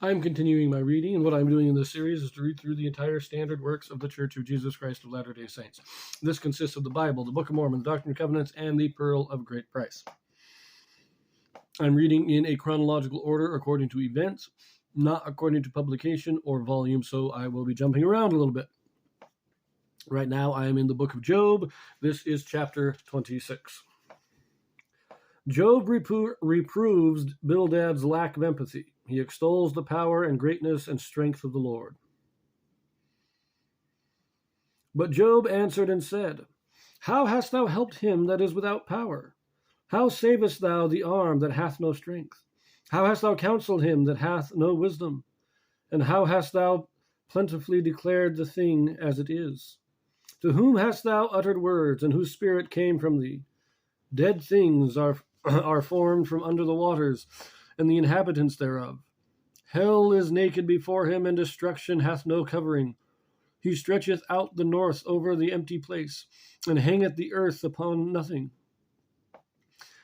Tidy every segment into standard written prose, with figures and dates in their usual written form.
I'm continuing my reading, and what I'm doing in this series is to read through the entire standard works of the Church of Jesus Christ of Latter-day Saints. This consists of the Bible, the Book of Mormon, the Doctrine and Covenants, and the Pearl of Great Price. I'm reading in a chronological order according to events, not according to publication or volume, so I will be jumping around a little bit. Right now I am in the book of Job. This is chapter 26. Job reproves Bildad's lack of empathy. He extols the power and greatness and strength of the Lord. But Job answered and said, How hast thou helped him that is without power? How savest thou the arm that hath no strength? How hast thou counseled him that hath no wisdom? And how hast thou plentifully declared the thing as it is? To whom hast thou uttered words, and whose spirit came from thee? Dead things are formed from under the waters, and the inhabitants thereof. Hell is naked before him, and destruction hath no covering. He stretcheth out the north over the empty place, and hangeth the earth upon nothing.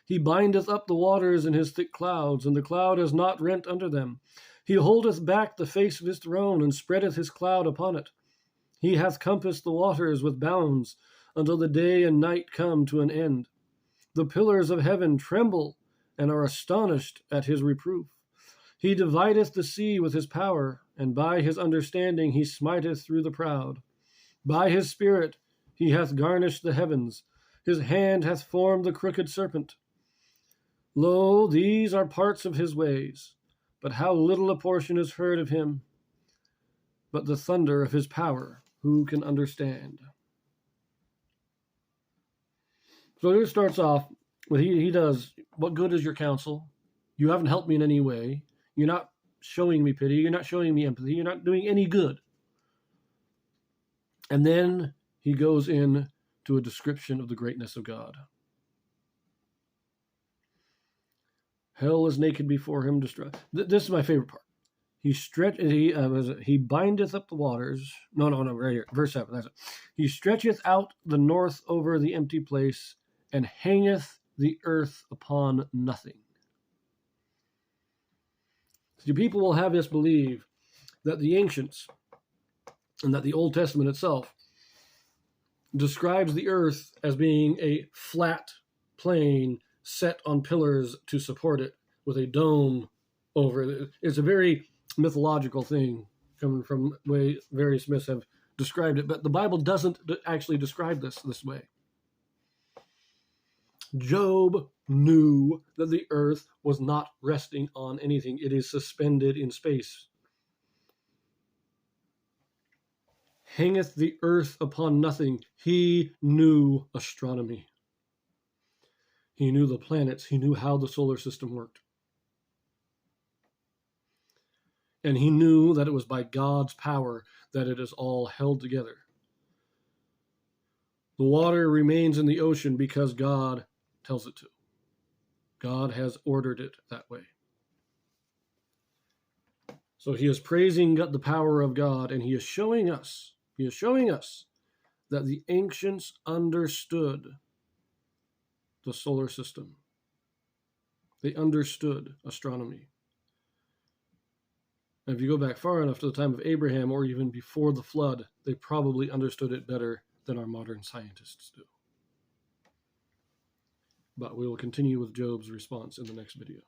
He bindeth up the waters in his thick clouds, and the cloud is not rent under them. He holdeth back the face of his throne, and spreadeth his cloud upon it. He hath compassed the waters with bounds, until the day and night come to an end. The pillars of heaven tremble, and are astonished at his reproof. He divideth the sea with his power, and by his understanding he smiteth through the proud. By his spirit he hath garnished the heavens. His hand hath formed the crooked serpent. Lo, these are parts of his ways, but how little a portion is heard of him. But the thunder of his power, who can understand? So here starts off with he does, what good is your counsel? You haven't helped me in any way. You're not showing me pity. You're not showing me empathy. You're not doing any good. And then he goes in to a description of the greatness of God. Hell is naked before him. This is my favorite part. He bindeth up the waters. No, right here. Verse 7. That's it. He stretcheth out the north over the empty place, and hangeth the earth upon nothing. So people will have us believe that the ancients, and that the Old Testament itself, describes the earth as being a flat plane set on pillars to support it, with a dome over it. It's a very mythological thing, coming from the way various myths have described it, but the Bible doesn't actually describe this way. Job knew that the earth was not resting on anything. It is suspended in space. Hangeth the earth upon nothing. He knew astronomy. He knew the planets. He knew how the solar system worked. And he knew that it was by God's power that it is all held together. The water remains in the ocean because God tells it to. God has ordered it that way. So he is praising the power of God, and he is showing us that the ancients understood the solar system. They understood astronomy. And if you go back far enough to the time of Abraham, or even before the flood, they probably understood it better than our modern scientists do. But we will continue with Job's response in the next video.